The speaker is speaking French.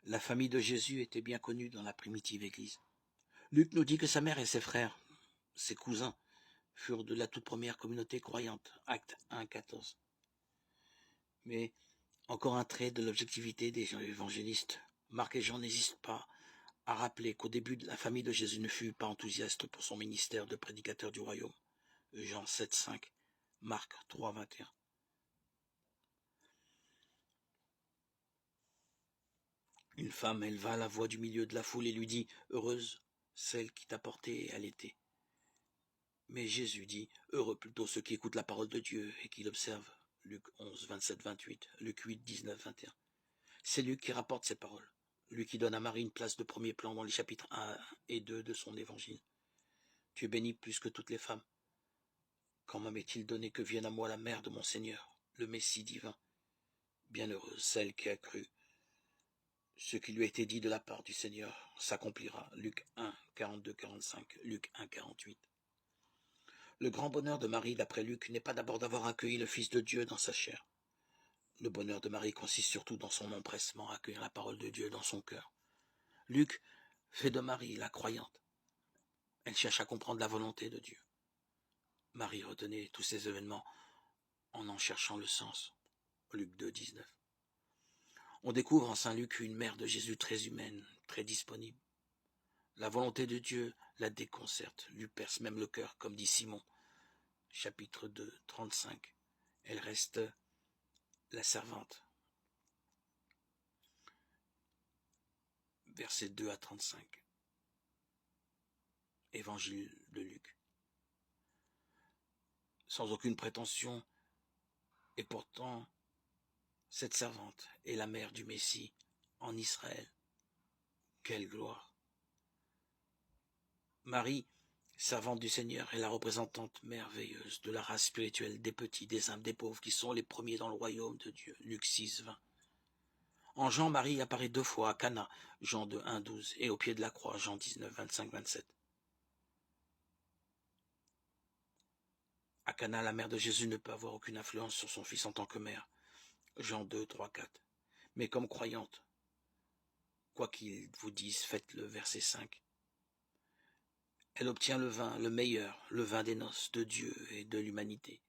La famille de Jésus était bien connue dans la primitive Église. Luc nous dit que sa mère et ses frères, ses cousins, furent de la toute première communauté croyante, Acte 1, 14. Mais encore un trait de l'objectivité des évangélistes. Marc et Jean n'hésitent pas à rappeler qu'au début, la famille de Jésus ne fut pas enthousiaste pour son ministère de prédicateur du royaume. Jean 7, 5, Marc 3, 21. Une femme éleva la voix du milieu de la foule et lui dit « Heureuse celle qui t'a porté et allaité ». Mais Jésus dit « Heureux plutôt ceux qui écoutent la parole de Dieu et qui l'observent ». Luc 11, 27, 28, Luc 8, 19, 21. C'est Luc qui rapporte ces paroles. Lui qui donne à Marie une place de premier plan dans les chapitres 1 et 2 de son évangile. Tu es bénie plus que toutes les femmes. Comment m'est-il donné que vienne à moi la mère de mon Seigneur, le Messie divin? Bienheureuse celle qui a cru. Ce qui lui a été dit de la part du Seigneur s'accomplira. Luc 1, 42-45, Luc 1, 48. Le grand bonheur de Marie, d'après Luc, n'est pas d'abord d'avoir accueilli le Fils de Dieu dans sa chair. Le bonheur de Marie consiste surtout dans son empressement à accueillir la parole de Dieu dans son cœur. Luc fait de Marie la croyante. Elle cherche à comprendre la volonté de Dieu. Marie retenait tous ces événements en cherchant le sens. Luc 2, 19. On découvre en Saint Luc une mère de Jésus très humaine, très disponible. La volonté de Dieu la déconcerte, lui perce même le cœur, comme dit Simon, chapitre 2, 35. Elle reste la servante. Versets 2 à 35. Évangile de Luc. Sans aucune prétention, et pourtant, cette servante est la mère du Messie en Israël. Quelle gloire! Marie, servante du Seigneur, est la représentante merveilleuse de la race spirituelle des petits, des humbles, des pauvres, qui sont les premiers dans le royaume de Dieu. Luc 6, 20. En Jean, Marie apparaît 2 fois à Cana, Jean 2, 1, 12, et au pied de la croix, Jean 19, 25, 27. À Cana, la mère de Jésus ne peut avoir aucune influence sur son fils en tant que mère, Jean 2, 3, 4. Mais comme croyante, quoi qu'ils vous disent, faites-le, verset 5. Elle obtient le vin, le meilleur, le vin des noces de Dieu et de l'humanité.